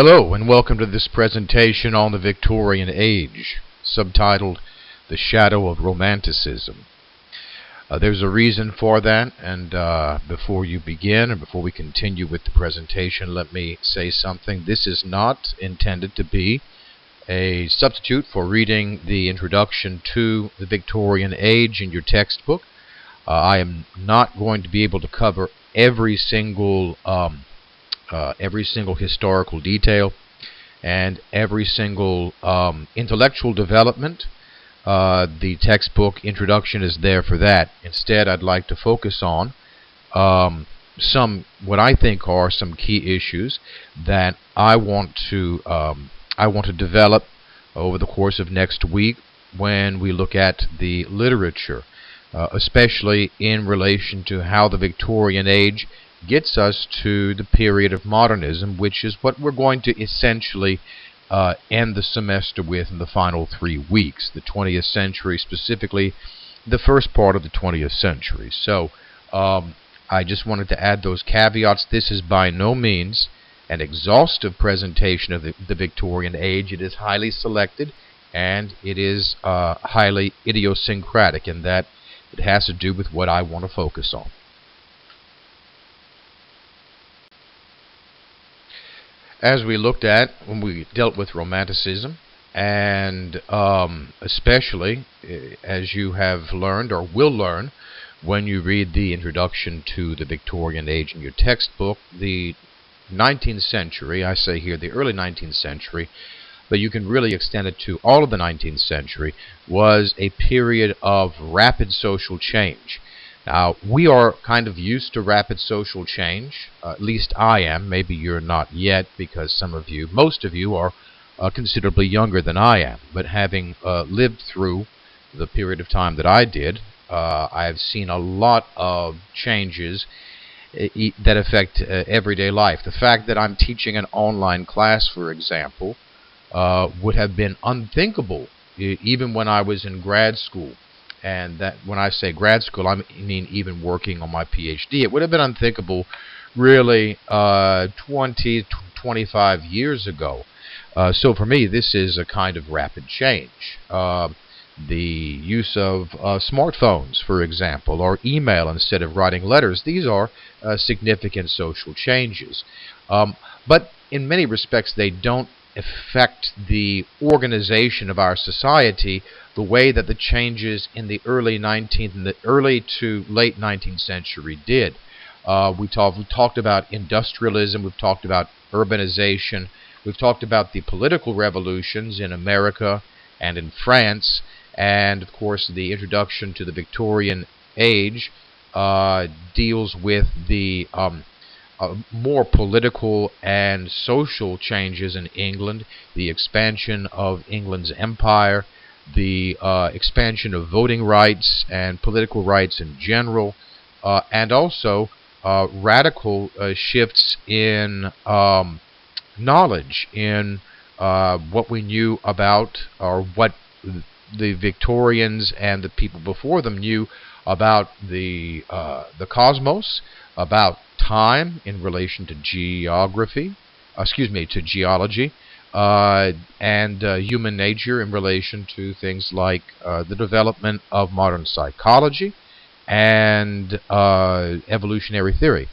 Hello and welcome to this presentation on the Victorian Age, subtitled The Shadow of Romanticism. There's a reason for that, and before you begin, or before we continue with the presentation, let me say something. This is not intended to be a substitute for reading the introduction to the Victorian Age in your textbook. I am not going to be able to cover every single historical detail and every single intellectual development. The textbook introduction is there for that. Instead, I'd like to focus on what I think are some key issues that I want to develop over the course of next week when we look at the literature, especially in relation to how the Victorian Age gets us to the period of modernism, which is what we're going to essentially end the semester with in the final 3 weeks, the 20th century, specifically the first part of the 20th century. So I just wanted to add those caveats. This is by no means an exhaustive presentation of the Victorian Age. It is highly selected, and it is highly idiosyncratic in that it has to do with what I want to focus on. As we looked at when we dealt with Romanticism, and especially as you have learned or will learn when you read the introduction to the Victorian Age in your textbook, the 19th century, I say here the early 19th century, but you can really extend it to all of the 19th century, was a period of rapid social change. Now, we are kind of used to rapid social change, at least I am. Maybe you're not yet, because most of you are considerably younger than I am. But having lived through the period of time that I did, I have seen a lot of changes that affect everyday life. The fact that I'm teaching an online class, for example, would have been unthinkable even when I was in grad school. And that, when I say grad school, I mean even working on my PhD. It would have been unthinkable really 20, 25 years ago. So for me, this is a kind of rapid change. The use of smartphones, for example, or email instead of writing letters, these are significant social changes. But in many respects, they don't affect the organization of our society the way that the changes in the early 19th and the early to late 19th century did. We talked about industrialism, we've talked about urbanization, we've talked about the political revolutions in America and in France, and of course the introduction to the Victorian Age deals with the more political and social changes in England, the expansion of England's empire, the expansion of voting rights and political rights in general, and also radical shifts in knowledge, in what we knew about, or what the Victorians and the people before them knew about the cosmos, about time in relation to geology, and human nature in relation to things like the development of modern psychology and evolutionary theory.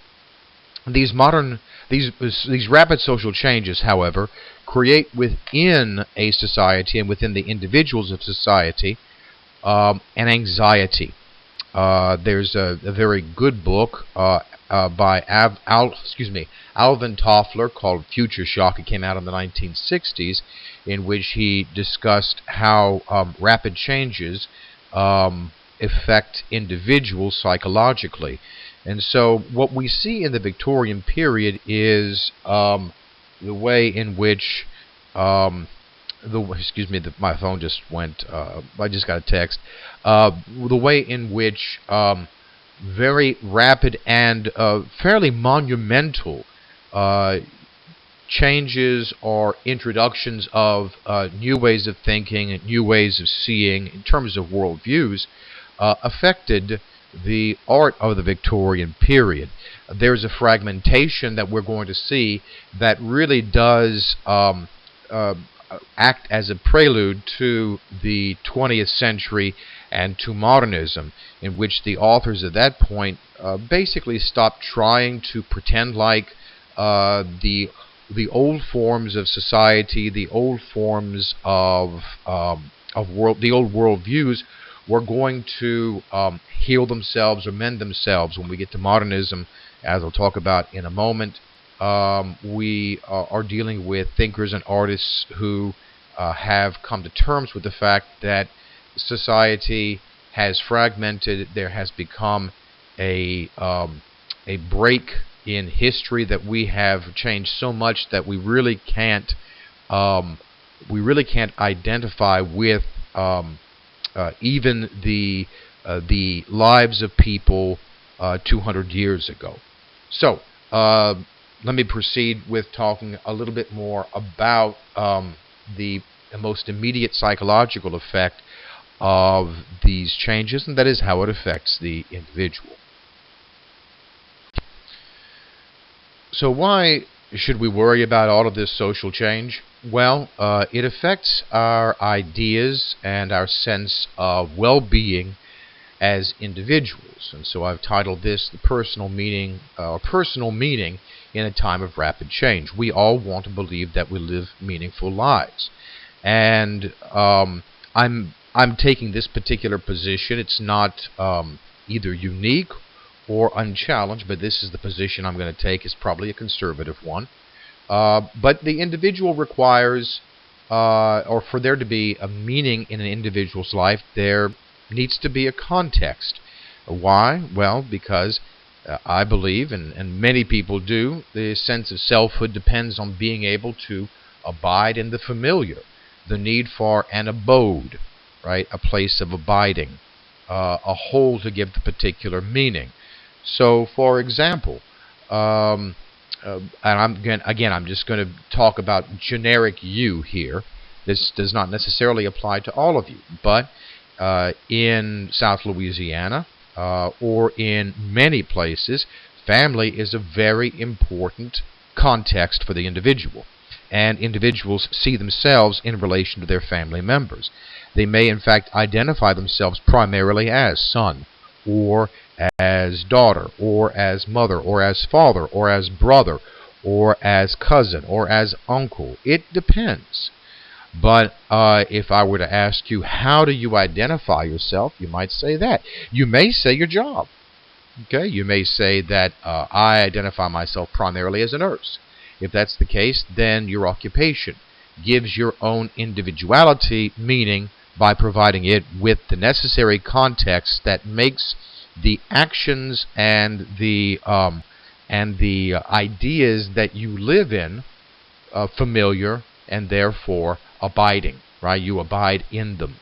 These rapid social changes, however, create within a society and within the individuals of society an anxiety. There's a very good book by Alvin Toffler called Future Shock. It came out in the 1960s, in which he discussed how rapid changes affect individuals psychologically. And so what we see in the Victorian period is the way in which my phone just went, I just got a text, the way in which very rapid and fairly monumental changes or introductions of new ways of thinking and new ways of seeing in terms of worldviews affected the art of the Victorian period. There's a fragmentation that we're going to see that really does act as a prelude to the 20th century and to modernism, in which the authors at that point basically stopped trying to pretend like the old forms of society, the old forms of the old worldviews were going to heal themselves or mend themselves. When we get to modernism, as I'll talk about in a moment, we are dealing with thinkers and artists who have come to terms with the fact that society has fragmented. There has become a break in history, that we have changed so much that we really can't identify with even the lives of people 200 years ago. So let me proceed with talking a little bit more about the most immediate psychological effect of these changes, and that is how it affects the individual. So why should we worry about all of this social change? Well, it affects our ideas and our sense of well-being as individuals. And so I've titled this the personal meaning in a time of rapid change. We all want to believe that we live meaningful lives. And I'm taking this particular position. It's not either unique or unchallenged, but this is the position I'm going to take. It's probably a conservative one. But the individual requires, or for there to be a meaning in an individual's life, there needs to be a context. Why? Well, because I believe, and many people do, the sense of selfhood depends on being able to abide in the familiar, the need for an abode, right? A place of abiding, a whole to give the particular meaning. So, for example, and I'm just going to talk about generic you here. This does not necessarily apply to all of you, but in South Louisiana or in many places, family is a very important context for the individual, and individuals see themselves in relation to their family members. They may, in fact, identify themselves primarily as son, or as daughter, or as mother, or as father, or as brother, or as cousin, or as uncle. It depends. But if I were to ask you, how do you identify yourself, you might say that. You may say your job. Okay? You may say that I identify myself primarily as a nurse. If that's the case, then your occupation gives your own individuality meaning by providing it with the necessary context that makes the actions and the ideas that you live in familiar and therefore abiding, right? You abide in them.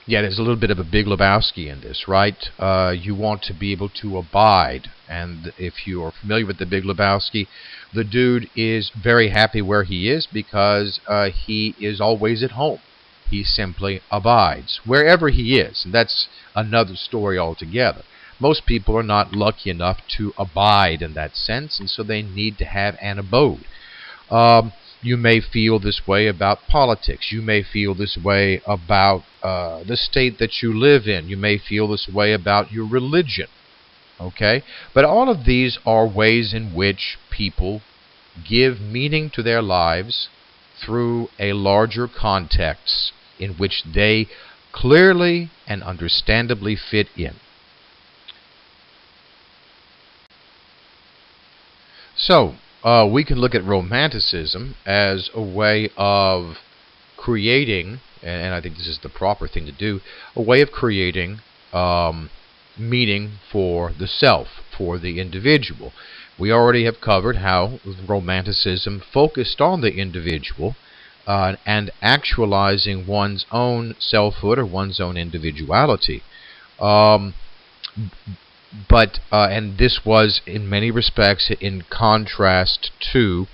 Yeah, there's a little bit of a Big Lebowski in this, right? You want to be able to abide, and if you are familiar with the Big Lebowski, the dude is very happy where he is because he is always at home. He simply abides wherever he is, and that's another story altogether. Most people are not lucky enough to abide in that sense, and so they need to have an abode. You may feel this way about politics. You may feel this way about the state that you live in. You may feel this way about your religion. Okay? But all of these are ways in which people give meaning to their lives through a larger context in which they clearly and understandably fit in. So, we can look at Romanticism as a way of creating, and I think this is the proper thing to do, a way of creating meaning for the self, for the individual. We already have covered how Romanticism focused on the individual and actualizing one's own selfhood or one's own individuality. And this was in many respects in contrast to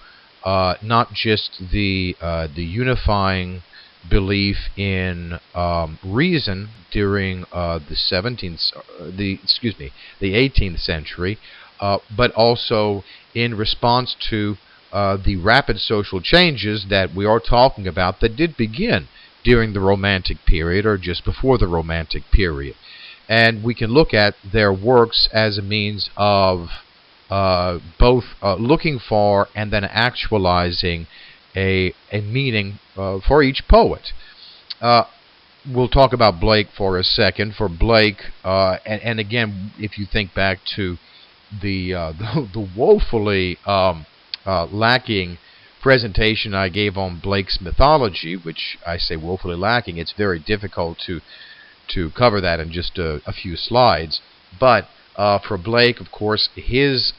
not just the unifying belief in reason during the 18th century, but also in response to the rapid social changes that we are talking about that did begin during the Romantic period or just before the Romantic period. And we can look at their works as a means of both looking for and then actualizing a meaning for each poet. We'll talk about Blake for a second. For Blake, and again, if you think back to the woefully lacking presentation I gave on Blake's mythology, which I say woefully lacking, it's very difficult to cover that in just a few slides. But for Blake, of course, his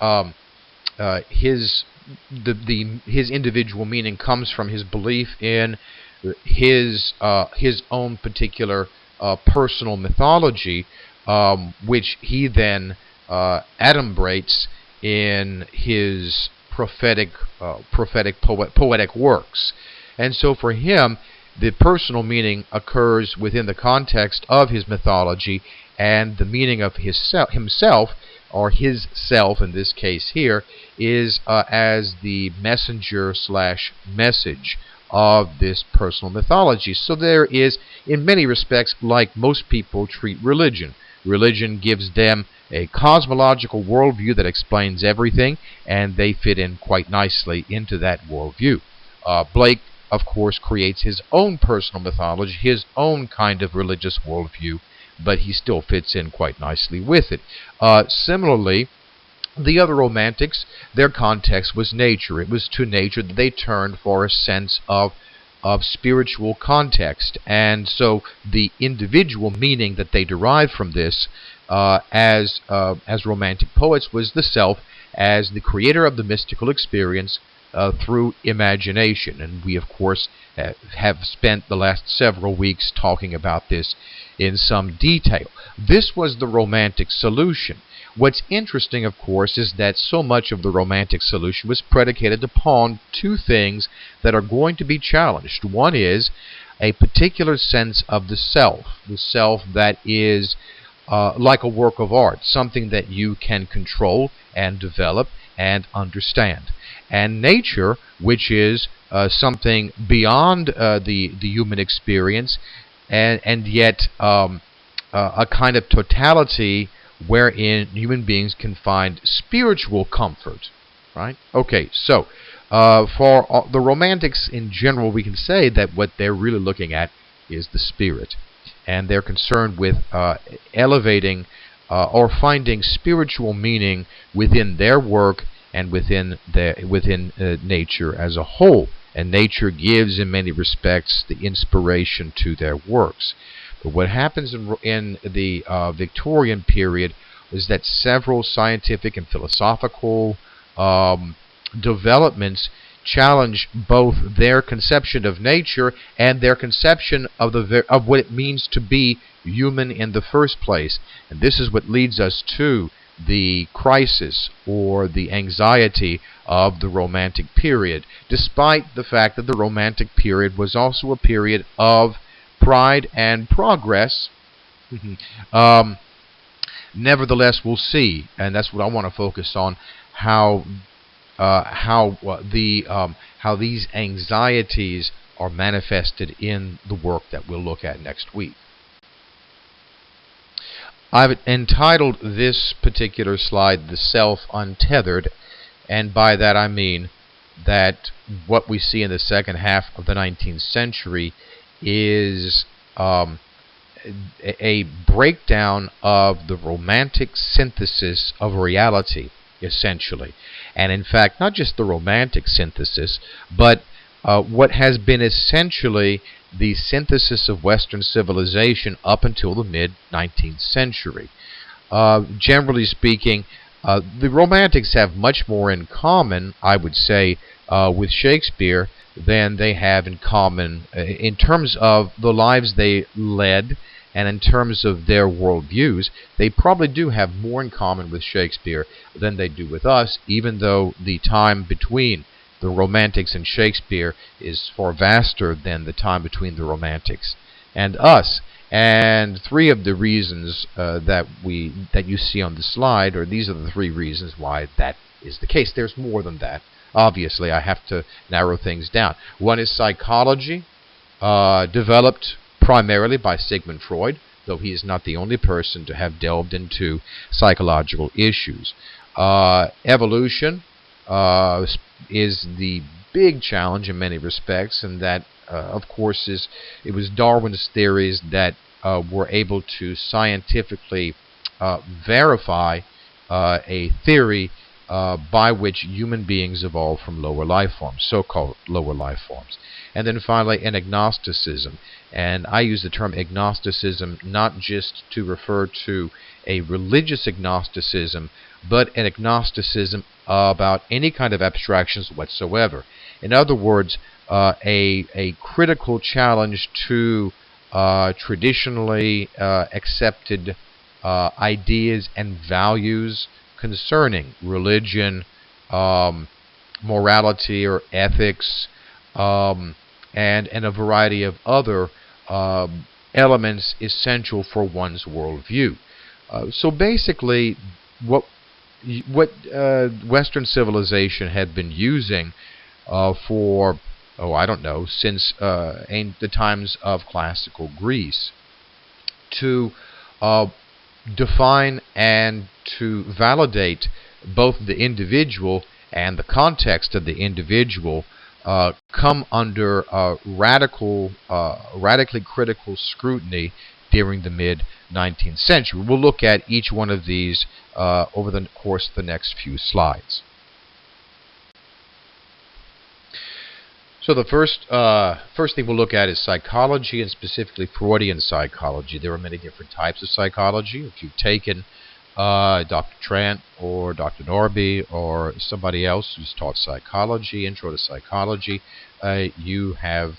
individual meaning comes from his belief in his own particular personal mythology, which he then adumbrates in his poetic works. And so for him, the personal meaning occurs within the context of his mythology, and the meaning of himself, or his self in this case here, is as the messenger/message of this personal mythology. So there is, in many respects, like most people treat religion. Religion gives them a cosmological worldview that explains everything, and they fit in quite nicely into that worldview. Blake, of course, creates his own personal mythology, his own kind of religious worldview, but he still fits in quite nicely with it. Similarly, the other Romantics, their context was nature. It was to nature that they turned for a sense of spiritual context. And so the individual meaning that they derived from this as Romantic poets was the self as the creator of the mystical experience through imagination. And we, of course, have spent the last several weeks talking about this in some detail. This was the Romantic solution. What's interesting, of course, is that so much of the Romantic solution was predicated upon two things that are going to be challenged. One is a particular sense of the self that is like a work of art, something that you can control and develop and understand. And nature, which is something beyond the human experience, and yet a kind of totality wherein human beings can find spiritual comfort, right? Okay, so for the Romantics in general, we can say that what they're really looking at is the spirit, and they're concerned with elevating or finding spiritual meaning within their work and within nature as a whole. And nature gives, in many respects, the inspiration to their works. But what happens in the Victorian period was that several scientific and philosophical developments challenge both their conception of nature and their conception of what it means to be human in the first place. And this is what leads us to the crisis or the anxiety of the Romantic period, despite the fact that the Romantic period was also a period of pride and progress. Nevertheless, we'll see, and that's what I want to focus on, how these anxieties are manifested in the work that we'll look at next week. I've entitled this particular slide "The Self Untethered," and by that I mean that what we see in the second half of the 19th century is a breakdown of the Romantic synthesis of reality, essentially. And in fact, not just the Romantic synthesis, but what has been essentially the synthesis of Western civilization up until the mid-19th century. Generally speaking, the Romantics have much more in common, I would say, with Shakespeare than they have in common in terms of the lives they led and in terms of their worldviews. They probably do have more in common with Shakespeare than they do with us, even though the time between the Romantics and Shakespeare is far vaster than the time between the Romantics and us. And three of the reasons that you see on the slide, or these are the three reasons why that is the case. There's more than that. Obviously, I have to narrow things down. One is psychology, developed primarily by Sigmund Freud, though he is not the only person to have delved into psychological issues. Evolution is the big challenge in many respects, and that, of course, it was Darwin's theories that were able to scientifically verify a theory by which human beings evolved from lower life forms, so-called lower life forms. And then finally, an agnosticism. And I use the term agnosticism not just to refer to a religious agnosticism, but an agnosticism about any kind of abstractions whatsoever. In other words, a critical challenge to traditionally accepted ideas and values concerning religion, morality or ethics, and a variety of other elements essential for one's worldview. So basically, what Western civilization had been using for, since the times of classical Greece, to define and to validate both the individual and the context of the individual, come under radically critical scrutiny during the mid-19th century. We'll look at each one of these over the course of the next few slides. So the first thing we'll look at is psychology, and specifically Freudian psychology. There are many different types of psychology. If you've taken Dr. Trent or Dr. Norby or somebody else who's taught psychology, intro to psychology, you have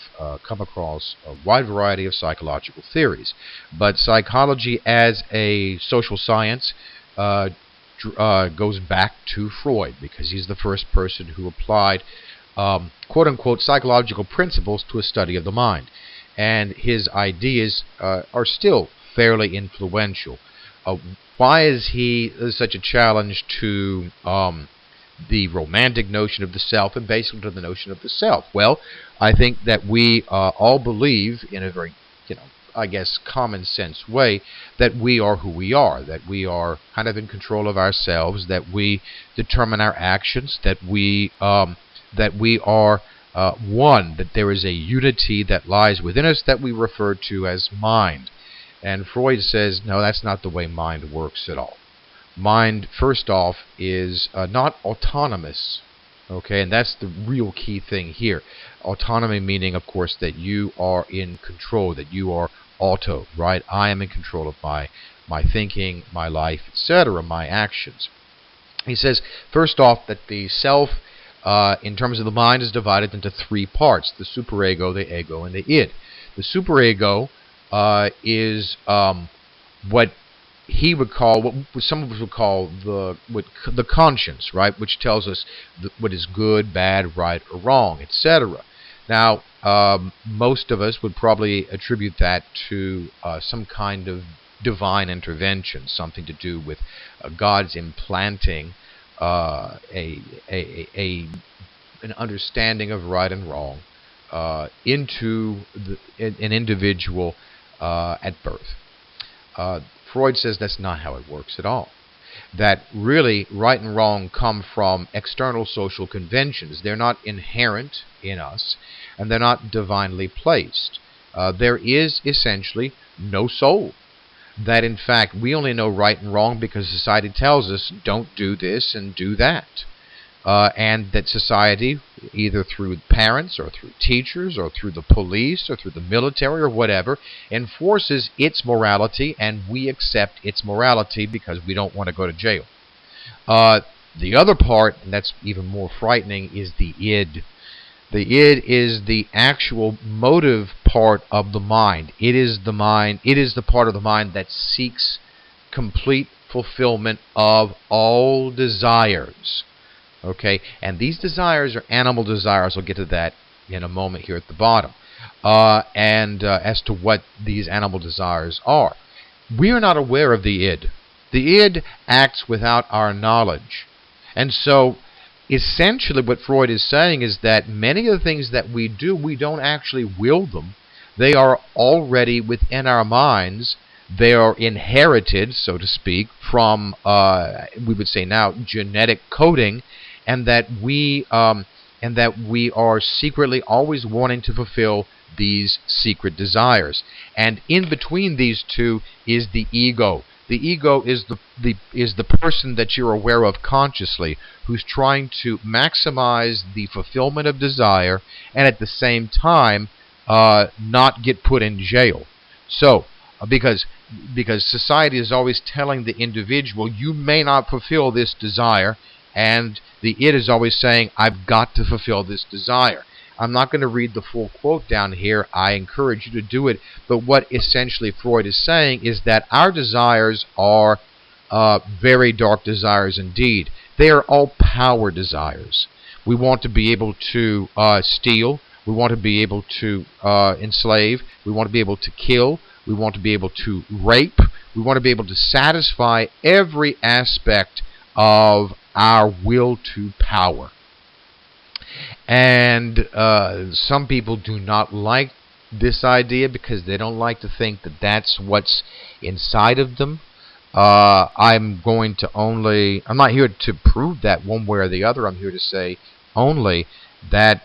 come across a wide variety of psychological theories. But psychology as a social science goes back to Freud, because he's the first person who applied quote-unquote psychological principles to a study of the mind. And his ideas are still fairly influential. Why is he such a challenge to the romantic notion of the self, and basically to the notion of the self? Well, I think that we all believe, in a very, common sense way, that we are who we are, that we are kind of in control of ourselves, that we determine our actions, that we are one, that there is a unity that lies within us that we refer to as mind. And Freud says, no, that's not the way mind works at all. Mind, first off, is not autonomous. Okay, and that's the real key thing here. Autonomy meaning, of course, that you are in control, that you are auto, right? I am in control of my thinking, my life, etc., my actions. He says, first off, that the self, in terms of the mind, is divided into three parts: the superego, the ego, and the id. The superego is what he would call, what some of us would call the conscience, right, which tells us what is good, bad, right, or wrong, etc. Now, most of us would probably attribute that to some kind of divine intervention, something to do with God's implanting an understanding of right and wrong into an individual at birth. Freud says that's not how it works at all. That really right and wrong come from external social conventions. They're not inherent in us, and they're not divinely placed. There is essentially no soul. That in fact we only know right and wrong because society tells us don't do this and do that. And that society, either through parents or through teachers or through the police or through the military or whatever, enforces its morality, and we accept its morality because we don't want to go to jail. The other part, and that's even more frightening, is the id. The id is the actual motive part of the mind. It is the mind. It is the part of the mind that seeks complete fulfillment of all desires. Okay, and these desires are animal desires. We'll get to that in a moment here at the bottom. And as to what these animal desires are, we are not aware of the id. The id acts without our knowledge. And so, essentially, what Freud is saying is that many of the things that we do, we don't actually will them. They are already within our minds. They are inherited, so to speak, from, we would say now, genetic coding, and that we are secretly always wanting to fulfill these secret desires. And in between these two is the ego. The ego is the person that you're aware of consciously, who's trying to maximize the fulfillment of desire and at the same time not get put in jail. So, because society is always telling the individual, you may not fulfill this desire, and the id is always saying, I've got to fulfill this desire. I'm not going to read the full quote down here. I encourage you to do it. But what essentially Freud is saying is that our desires are very dark desires indeed. They are all power desires. We want to be able to steal. We want to be able to enslave. We want to be able to kill. We want to be able to rape. We want to be able to satisfy every aspect of our will to power. And some people do not like this idea because they don't like to think that that's what's inside of them. I'm not here to prove that one way or the other. I'm here to say only that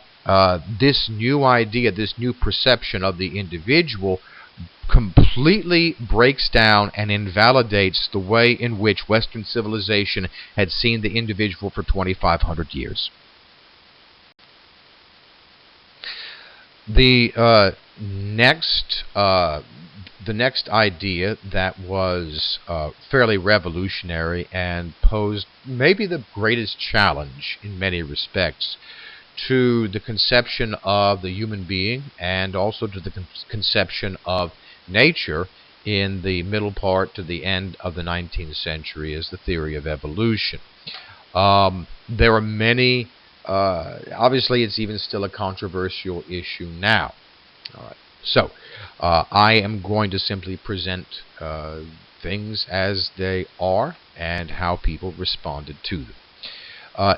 this new idea, this new perception of the individual completely breaks down and invalidates the way in which Western civilization had seen the individual for 2,500 years. The next idea that was fairly revolutionary and posed maybe the greatest challenge in many respects to the conception of the human being and also to the conception of nature in the middle part to the end of the 19th century is the theory of evolution. There are many. Obviously, it's even still a controversial issue now. All right. So, I am going to simply present things as they are and how people responded to them.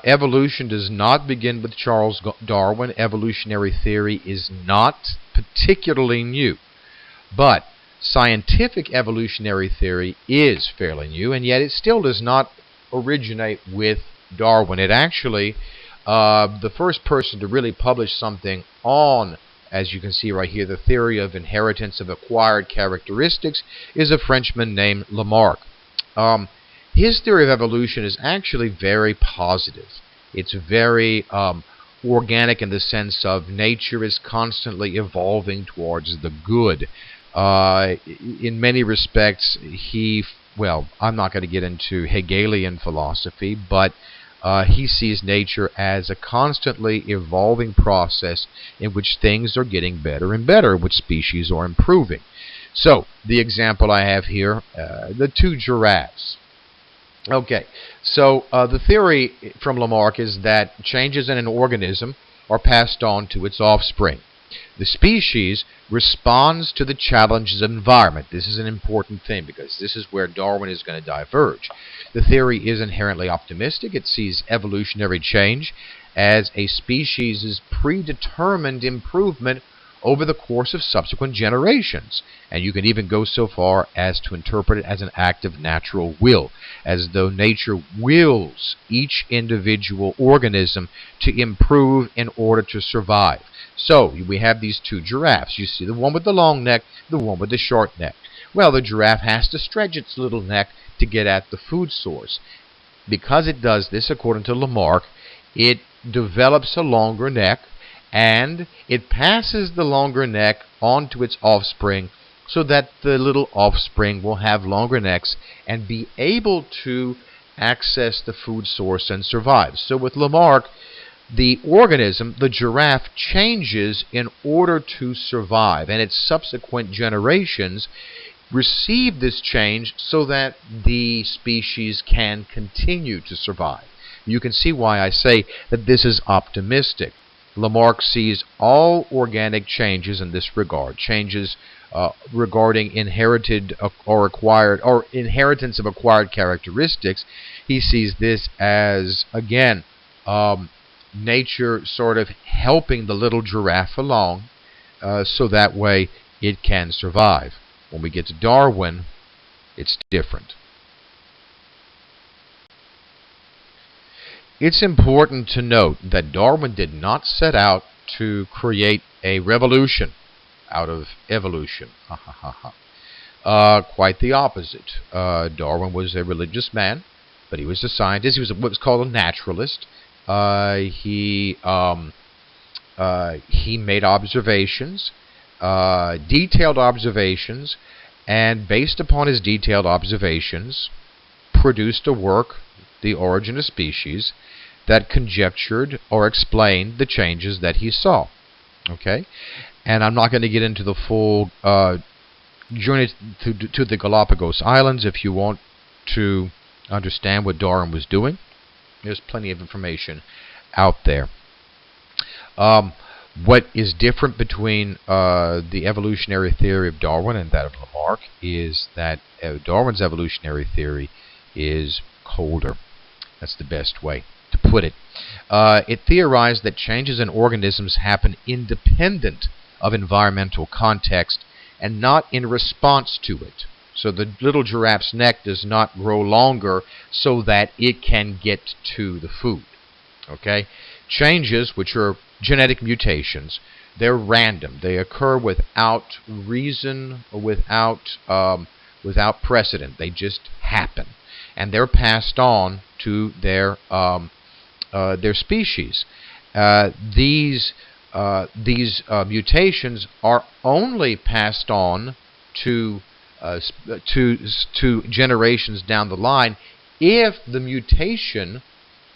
Evolution does not begin with Charles Darwin. Evolutionary theory is not particularly new. But scientific evolutionary theory is fairly new, and yet it still does not originate with Darwin. It actually, the first person to really publish something on, as you can see right here, the theory of inheritance of acquired characteristics is a Frenchman named Lamarck. His theory of evolution is actually very positive. It's very organic in the sense of nature is constantly evolving towards the good. In many respects, I'm not going to get into Hegelian philosophy, but he sees nature as a constantly evolving process in which things are getting better and better, which species are improving. So, the example I have here, the two giraffes. Okay, so the theory from Lamarck is that changes in an organism are passed on to its offspring. The species responds to the challenges of environment. This is an important thing because this is where Darwin is going to diverge. The theory is inherently optimistic. It sees evolutionary change as a species' predetermined improvement over the course of subsequent generations. And you can even go so far as to interpret it as an act of natural will, as though nature wills each individual organism to improve in order to survive. So, we have these two giraffes. You see the one with the long neck, the one with the short neck. Well, the giraffe has to stretch its little neck to get at the food source. Because it does this, according to Lamarck, it develops a longer neck, and it passes the longer neck on to its offspring so that the little offspring will have longer necks and be able to access the food source and survive. So with Lamarck, the organism, the giraffe, changes in order to survive, and its subsequent generations receive this change so that the species can continue to survive. You can see why I say that this is optimistic. Lamarck sees all organic changes in this regard, changes regarding inherited or acquired or inheritance of acquired characteristics. He sees this as, again, nature sort of helping the little giraffe along so that way it can survive. When we get to Darwin, it's different. It's important to note that Darwin did not set out to create a revolution out of evolution. Quite the opposite. Darwin was a religious man, but he was a scientist. He was what was called a naturalist. He made observations, detailed observations, and based upon his detailed observations, produced a work, The Origin of Species, that conjectured or explained the changes that he saw. Okay? And I'm not going to get into the full journey to the Galapagos Islands. If you want to understand what Darwin was doing, there's plenty of information out there. What is different between the evolutionary theory of Darwin and that of Lamarck is that Darwin's evolutionary theory is colder. That's the best way to put it. It theorized that changes in organisms happen independent of environmental context and not in response to it. So the little giraffe's neck does not grow longer so that it can get to the food. Okay? Changes, which are genetic mutations, they're random. They occur without reason or without precedent. They just happen, and they're passed on to their species. These mutations are only passed on to generations down the line if the mutation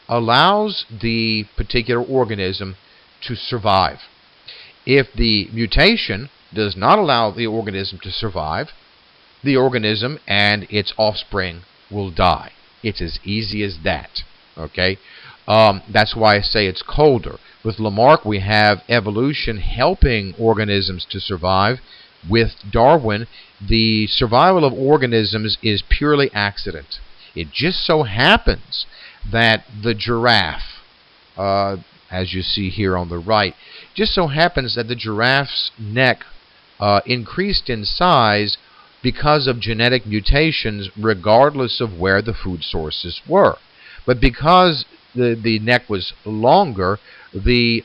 allows the particular organism to survive. If the mutation does not allow the organism to survive, the organism and its offspring will die. It's as easy as that. Okay? That's why I say it's colder. With Lamarck, we have evolution helping organisms to survive. With Darwin, the survival of organisms is purely accident. It just so happens that the giraffe, as you see here on the right, just so happens that the giraffe's neck increased in size because of genetic mutations regardless of where the food sources were. But because the neck was longer, the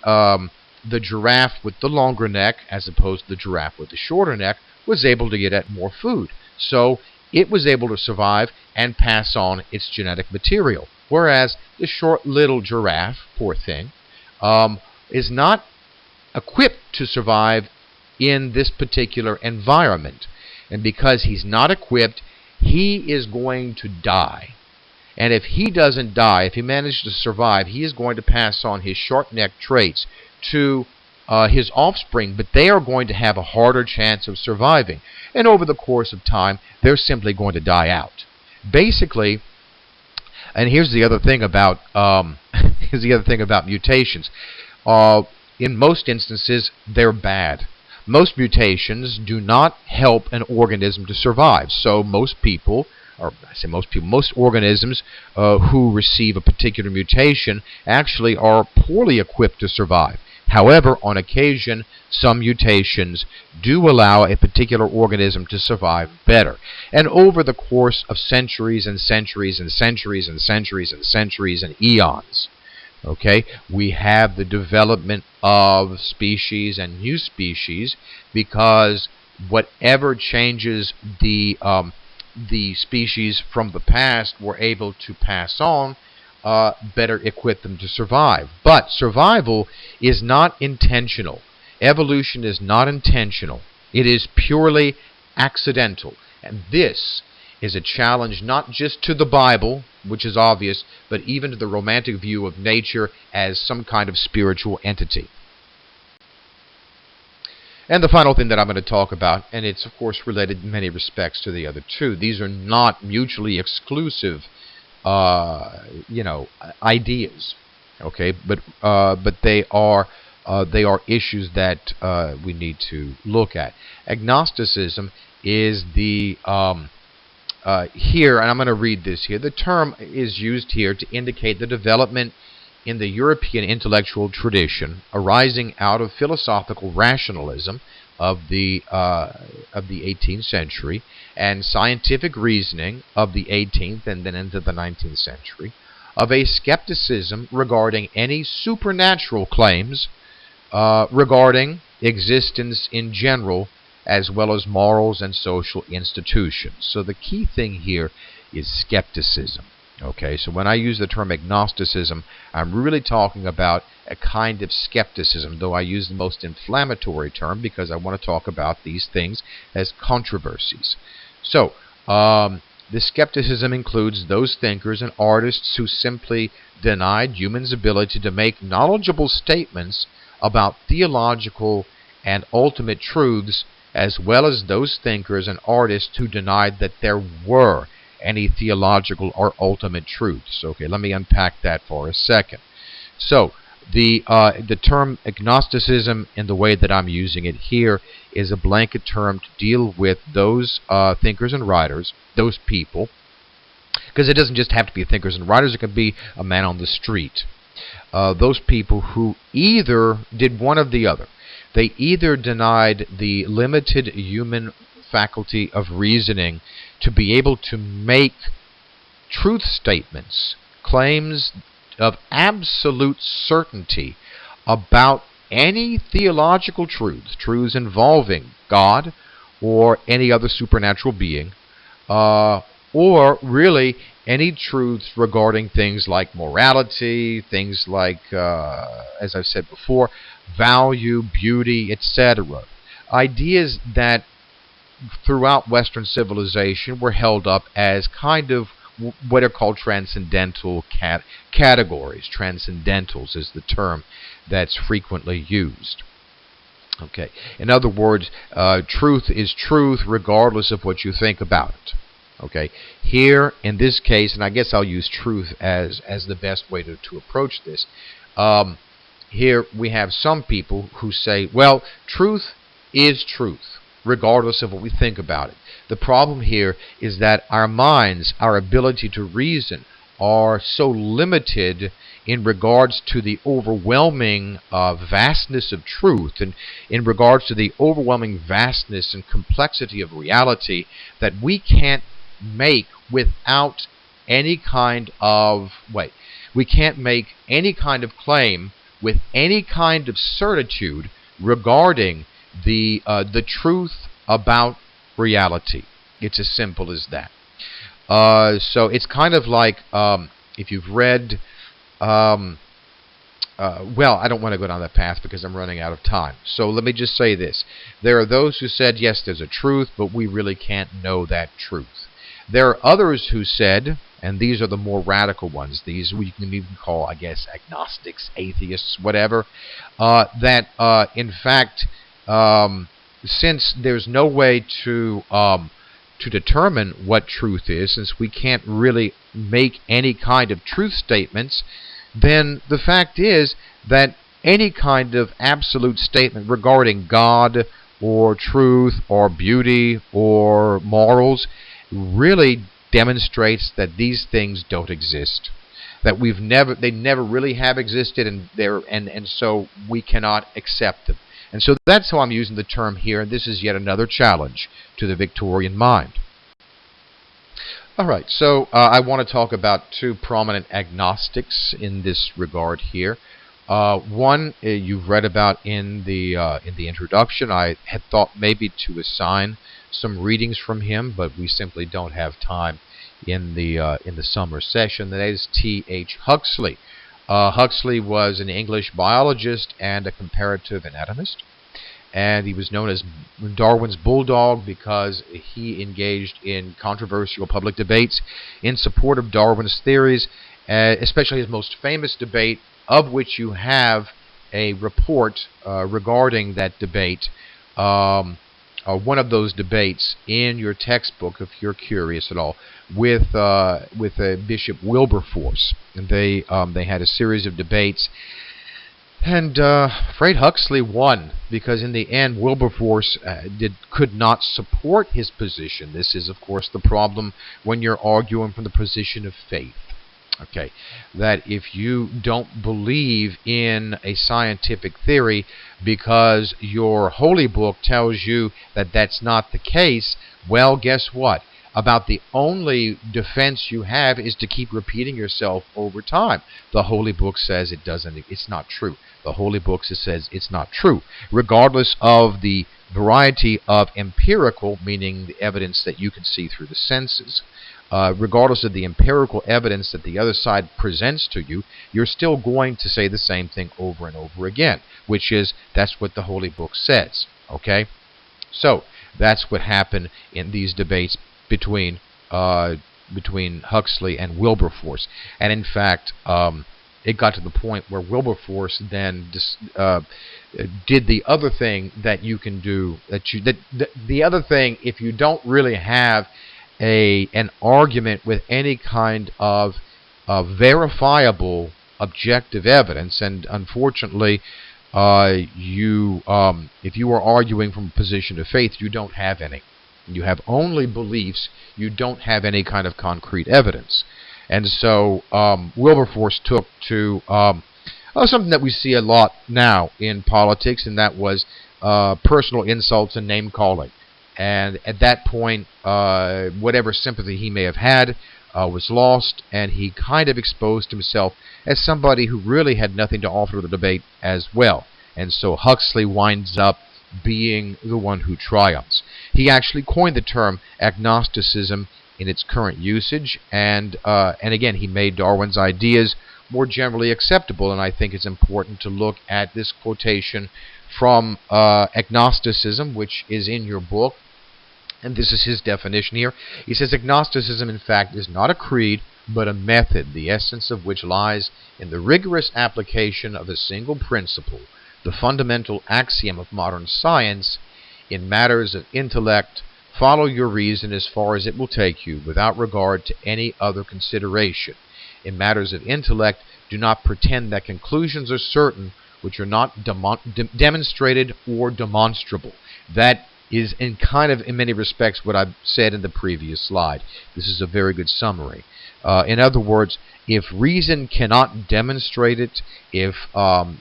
giraffe with the longer neck, as opposed to the giraffe with the shorter neck, was able to get at more food. So it was able to survive and pass on its genetic material. Whereas the short little giraffe, poor thing, is not equipped to survive in this particular environment. And because he's not equipped, he is going to die. And if he doesn't die, if he manages to survive, he is going to pass on his short neck traits to his offspring, but they are going to have a harder chance of surviving. And over the course of time, they're simply going to die out. Basically, and here's the other thing about mutations. In most instances, they're bad. Most mutations do not help an organism to survive. So most people, or I say most people, most organisms who receive a particular mutation actually are poorly equipped to survive. However, on occasion, some mutations do allow a particular organism to survive better. And over the course of centuries and centuries and centuries and centuries and centuries and eons, okay, we have the development of species and new species, because whatever changes the species from the past were able to pass on better equip them to survive. But survival is not intentional. Evolution is not intentional. It is purely accidental. And this is a challenge not just to the Bible, which is obvious, but even to the romantic view of nature as some kind of spiritual entity. And the final thing that I'm going to talk about, and it's of course related in many respects to the other two, these are not mutually exclusive ideas. Okay, but they are issues that we need to look at. Agnosticism is the here, and I'm going to read this here. The term is used here to indicate the development in the European intellectual tradition arising out of philosophical rationalism of the 18th century and scientific reasoning of the 18th and then into the 19th century, of a skepticism regarding any supernatural claims regarding existence in general, as well as morals and social institutions. So the key thing here is skepticism. Okay, so when I use the term agnosticism, I'm really talking about a kind of skepticism, though I use the most inflammatory term because I want to talk about these things as controversies. So, the skepticism includes those thinkers and artists who simply denied humans' ability to make knowledgeable statements about theological and ultimate truths, as well as those thinkers and artists who denied that there were any theological or ultimate truths. Okay, let me unpack that for a second. So, the term agnosticism, in the way that I'm using it here, is a blanket term to deal with those thinkers and writers, those people, because it doesn't just have to be thinkers and writers, it can be a man on the street. Those people who either did one of the other. They either denied the limited human faculty of reasoning to be able to make truth statements, claims of absolute certainty about any theological truths, truths involving God or any other supernatural being, or really any truths regarding things like morality, things like, as I've said before, value, beauty, etc. Ideas that throughout Western civilization were held up as kind of what are called transcendental categories. Transcendentals is the term that's frequently used. Okay. In other words, truth is truth regardless of what you think about it. Okay. Here, in this case, and I guess I'll use truth as the best way to approach this. Here we have some people who say, well, truth is truth, regardless of what we think about it. The problem here is that our minds, our ability to reason, are so limited in regards to the overwhelming vastness of truth and in regards to the overwhelming vastness and complexity of reality that we can't make without any kind of we can't make any kind of claim with any kind of certitude regarding the truth about reality. It's as simple as that. So it's kind of like if you've read, well, I don't want to go down that path because I'm running out of time. So let me just say this. There are those who said, yes, there's a truth, but we really can't know that truth. There are others who said, and these are the more radical ones, these we can even call, I guess, agnostics, atheists, whatever, that in fact, since there's no way to determine what truth is, since we can't really make any kind of truth statements, then the fact is that any kind of absolute statement regarding God or truth or beauty or morals really demonstrates that these things don't exist, that they never really have existed, and so we cannot accept them. And so that's how I'm using the term here, and this is yet another challenge to the Victorian mind. All right, so I want to talk about two prominent agnostics in this regard here. One you've read about in the introduction. I had thought maybe to assign some readings from him, but we simply don't have time in the summer session. That is T.H. Huxley. Huxley was an English biologist and a comparative anatomist, and he was known as Darwin's bulldog because he engaged in controversial public debates in support of Darwin's theories, especially his most famous debate, of which you have a report regarding that debate one of those debates in your textbook, if you're curious at all, with Bishop Wilberforce. And they had a series of debates, and afraid Huxley won, because in the end Wilberforce could not support his position. This is, of course, the problem when you're arguing from the position of faith. Okay, that if you don't believe in a scientific theory because your holy book tells you that that's not the case, well, guess what? About the only defense you have is to keep repeating yourself over time. The holy book says it's not true. The holy book says it's not true, regardless of the variety of empirical, meaning the evidence that you can see through the senses. Regardless of the empirical evidence that the other side presents to you, you're still going to say the same thing over and over again, which is that's what the Holy Book says. Okay? So that's what happened in these debates between Huxley and Wilberforce. And in fact, it got to the point where Wilberforce then did the other thing that you can do. The other thing, if you don't really have an argument with any kind of verifiable objective evidence, and unfortunately, if you are arguing from a position of faith, you don't have any. You have only beliefs. You don't have any kind of concrete evidence. And so Wilberforce took to something that we see a lot now in politics, and that was personal insults and name-calling. And at that point, whatever sympathy he may have had was lost, and he kind of exposed himself as somebody who really had nothing to offer the debate as well. And so Huxley winds up being the one who triumphs. He actually coined the term agnosticism in its current usage, and again, he made Darwin's ideas more generally acceptable. And I think it's important to look at this quotation from agnosticism, which is in your book. And this is his definition here. He says, agnosticism, in fact, is not a creed, but a method, the essence of which lies in the rigorous application of a single principle, the fundamental axiom of modern science. In matters of intellect, follow your reason as far as it will take you, without regard to any other consideration. In matters of intellect, do not pretend that conclusions are certain which are not demonstrated or demonstrable. That is in many respects what I've said in the previous slide. This is a very good summary. In other words, if reason cannot demonstrate it, if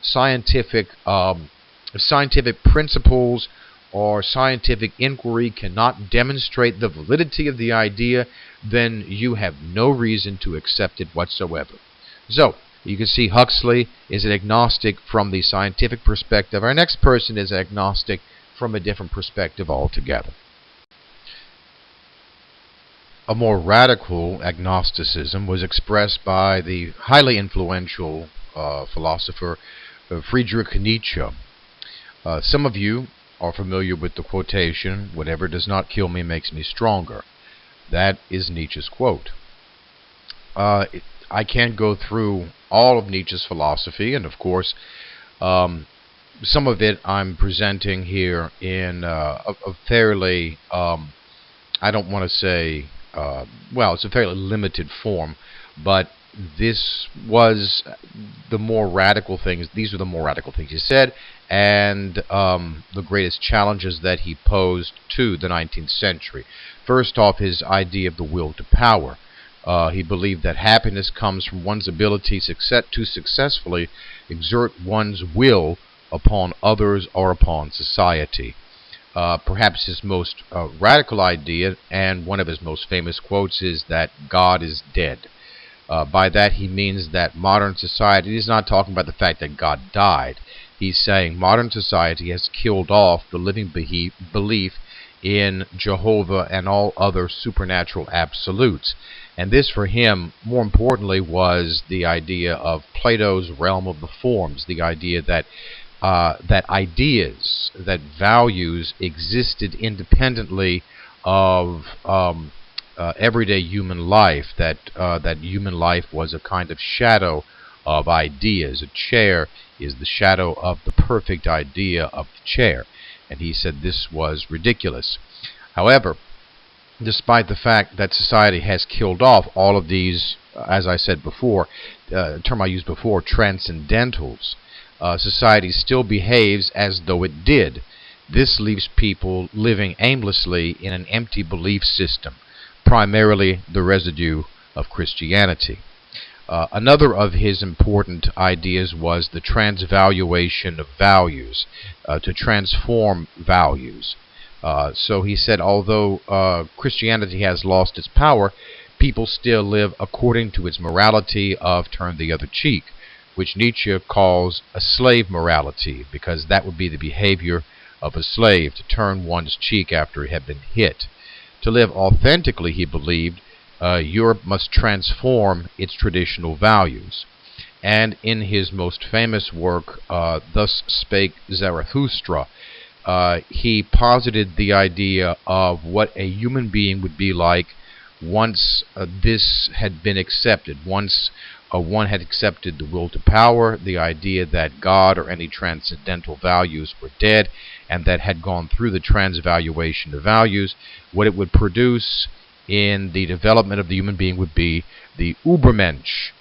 scientific principles or scientific inquiry cannot demonstrate the validity of the idea, then you have no reason to accept it whatsoever. So, you can see Huxley is an agnostic from the scientific perspective. Our next person is agnostic from a different perspective altogether. A more radical agnosticism was expressed by the highly influential philosopher Friedrich Nietzsche. Some of you are familiar with the quotation, "Whatever does not kill me makes me stronger." That is Nietzsche's quote. I can't go through all of Nietzsche's philosophy, and of course, some of it I'm presenting here in a fairly, I don't want to say, it's a fairly limited form, but this was the more radical things. These are the more radical things he said, and the greatest challenges that he posed to the 19th century. First off, his idea of the will to power. He believed that happiness comes from one's ability to successfully exert one's will upon others or upon society. Perhaps his most radical idea, and one of his most famous quotes, is that God is dead. By that he means that modern society, he's not talking about the fact that God died. He's saying modern society has killed off the living belief in Jehovah and all other supernatural absolutes. And this, for him, more importantly, was the idea of Plato's realm of the forms, the idea that ideas, that values existed independently of everyday human life, that human life was a kind of shadow of ideas. A chair is the shadow of the perfect idea of the chair. and he said this was ridiculous. However, despite the fact that society has killed off all of these, as I said before, term I used before, transcendentals, society still behaves as though it did. This leaves people living aimlessly in an empty belief system, primarily the residue of Christianity. Another of his important ideas was the transvaluation of values, to transform values. So he said, although Christianity has lost its power, people still live according to its morality of turn the other cheek, which Nietzsche calls a slave morality, because that would be the behavior of a slave, to turn one's cheek after it had been hit. To live authentically, he believed, Europe must transform its traditional values. And in his most famous work, Thus Spake Zarathustra, he posited the idea of what a human being would be like once this had been accepted, once one had accepted the will to power, the idea that God or any transcendental values were dead, and that had gone through the transvaluation of values. What it would produce in the development of the human being would be the Übermensch,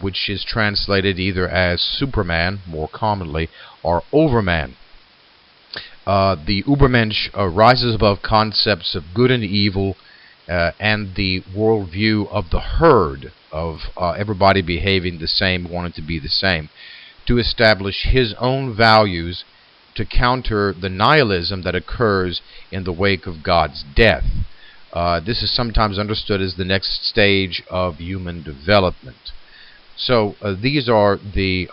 which is translated either as Superman, more commonly, or Overman. The Übermensch rises above concepts of good and evil, and the worldview of the herd, of everybody behaving the same, wanting to be the same, to establish his own values to counter the nihilism that occurs in the wake of God's death. This is sometimes understood as the next stage of human development. So these are the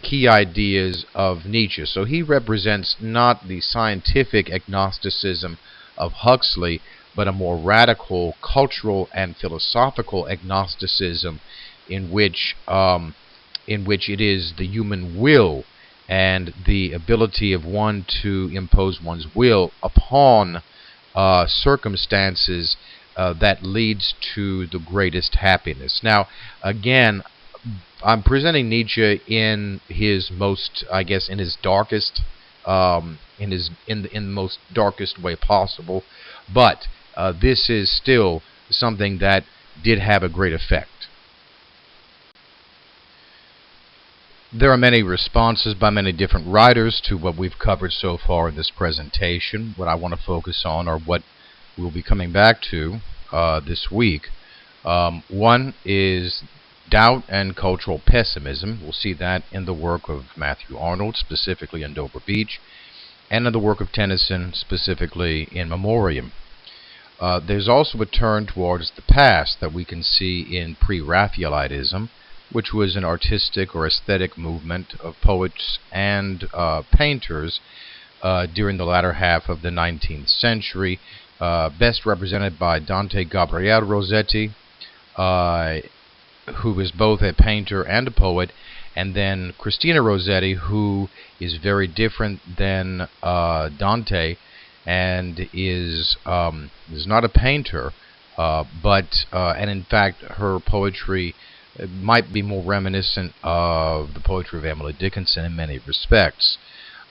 key ideas of Nietzsche. So he represents not the scientific agnosticism of Huxley, but a more radical cultural and philosophical agnosticism in which it is the human will and the ability of one to impose one's will upon circumstances that leads to the greatest happiness. Now, again, I'm presenting Nietzsche in his most, I guess, in his darkest, in the most darkest way possible, but this is still something that did have a great effect. There are many responses by many different writers to what we've covered so far in this presentation. What I want to focus on, or what we'll be coming back to this week. One is doubt and cultural pessimism. We'll see that in the work of Matthew Arnold, specifically in Dover Beach, and in the work of Tennyson, specifically in Memoriam. There's also a turn towards the past that we can see in pre-Raphaelitism, which was an artistic or aesthetic movement of poets and painters during the latter half of the 19th century, best represented by Dante Gabriel Rossetti, who is both a painter and a poet, and then Christina Rossetti, who is very different than Dante, and is not a painter, and in fact her poetry might be more reminiscent of the poetry of Emily Dickinson in many respects.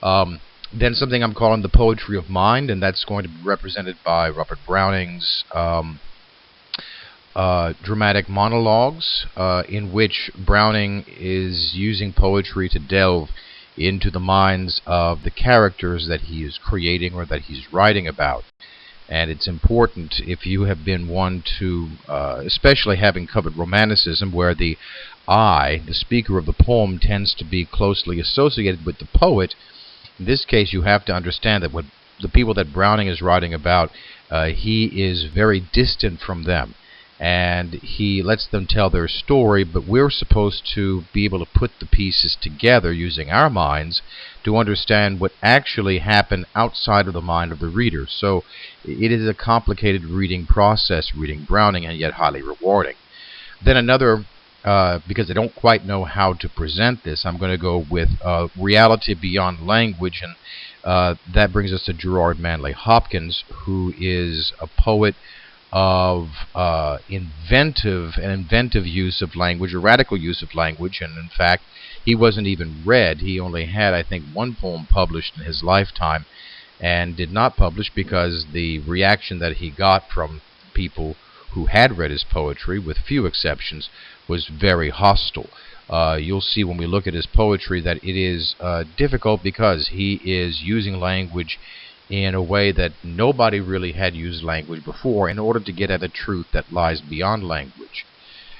Then something I'm calling the poetry of mind, and that's going to be represented by Robert Browning's dramatic monologues, in which Browning is using poetry to delve into the minds of the characters that he is creating or that he's writing about. And it's important, if you have been one to, especially having covered Romanticism, where the I, the speaker of the poem, tends to be closely associated with the poet. In this case, you have to understand that what the people that Browning is writing about, he is very distant from them. And he lets them tell their story, but we're supposed to be able to put the pieces together using our minds to understand what actually happened outside of the mind of the reader. So it is a complicated reading process, reading Browning, and yet highly rewarding. Then another, because I don't quite know how to present this, I'm going to go with reality beyond language, and that brings us to Gerard Manley Hopkins, who is a poet of inventive use of language, a radical use of language, and in fact he wasn't even read. He only had, I think, one poem published in his lifetime, and did not publish because the reaction that he got from people who had read his poetry, with few exceptions, was very hostile. You'll see when we look at his poetry that it is difficult because he is using language in a way that nobody really had used language before in order to get at a truth that lies beyond language.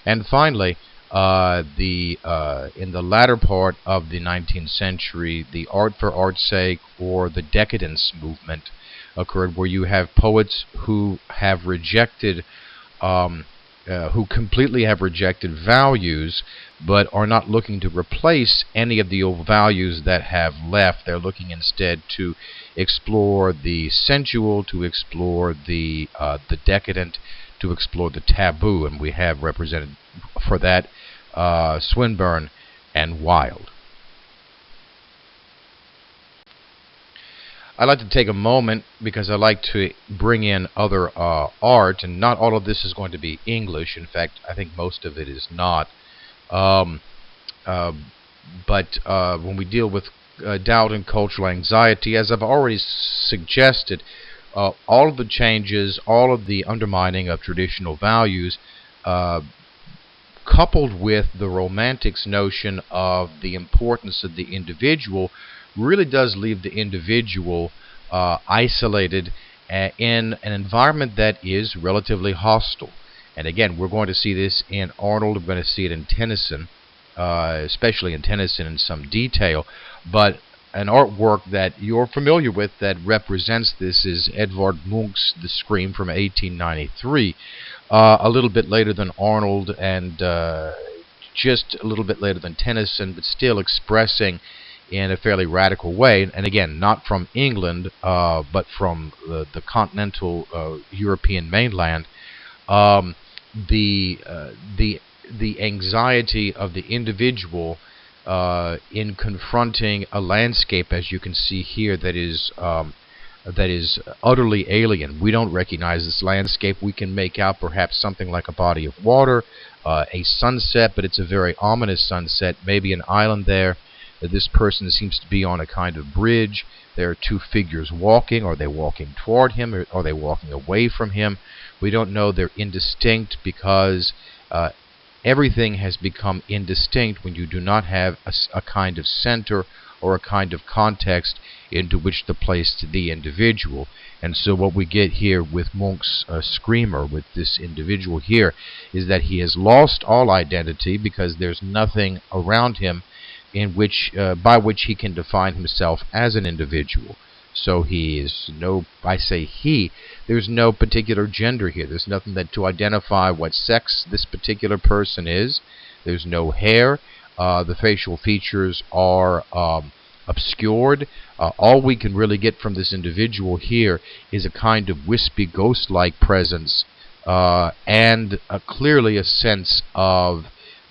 And finally, in the latter part of the 19th century, the art for art's sake or the decadence movement occurred, where you have poets who have rejected who completely have rejected values, but are not looking to replace any of the old values that have left. They're looking instead to explore the sensual, to explore the decadent, to explore the taboo, and we have represented for that Swinburne and Wilde. I'd like to take a moment because I like to bring in other art, and not all of this is going to be English. In fact, I think most of it is not. But when we deal with doubt and cultural anxiety, as I've already suggested, all of the changes, all of the undermining of traditional values, coupled with the Romantics' notion of the importance of the individual, really does leave the individual isolated in an environment that is relatively hostile. And again, we're going to see this in Arnold, we're going to see it in Tennyson, especially in Tennyson in some detail. But an artwork that you're familiar with that represents this is Edvard Munch's The Scream from 1893. A little bit later than Arnold, and just a little bit later than Tennyson, but still expressing in a fairly radical way, and again, not from England, but from the continental European mainland, the anxiety of the individual in confronting a landscape, as you can see here, that is utterly alien. We don't recognize this landscape. We can make out perhaps something like a body of water, a sunset, but it's a very ominous sunset, maybe an island there. This person seems to be on a kind of bridge. There are two figures walking. Are they walking toward him, or are they walking away from him? We don't know. They're indistinct because everything has become indistinct when you do not have a kind of center or a kind of context into which to place the individual. And so what we get here with Munch's Screamer, with this individual here, is that he has lost all identity because there's nothing around him in which, by which he can define himself as an individual. So he is no, I say he, there's no particular gender here. There's nothing that to identify what sex this particular person is. There's no hair. The facial features are obscured. All we can really get from this individual here is a kind of wispy ghost-like presence, and clearly a sense of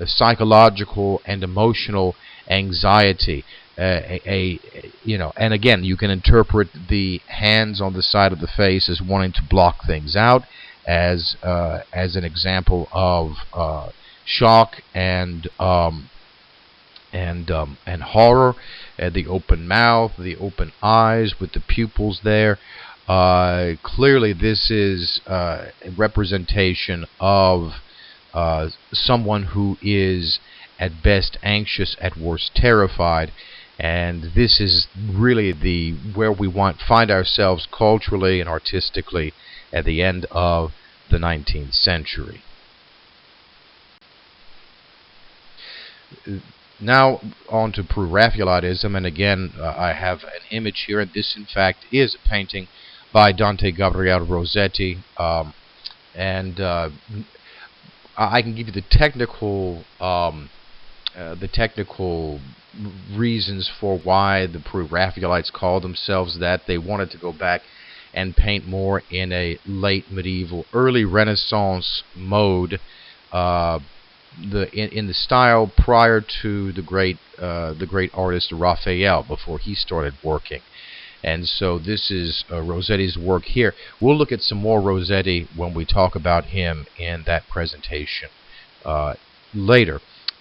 psychological and emotional anxiety. And again, you can interpret the hands on the side of the face as wanting to block things out, as an example of shock and horror. The open mouth, the open eyes with the pupils there. Clearly, this is a representation of someone who is at best anxious, at worst terrified, and this is really where we find ourselves culturally and artistically at the end of the 19th century. Now on to Pre-Raphaelitism, and again I have an image here, and this in fact is a painting by Dante Gabriel Rossetti, and I can give you the technical reasons for why the Pre-Raphaelites called themselves that. They wanted to go back and paint more in a late medieval, early Renaissance mode, in the style prior to the great artist Raphael, before he started working. And so this is Rossetti's work here. We'll look at some more Rossetti when we talk about him in that presentation later.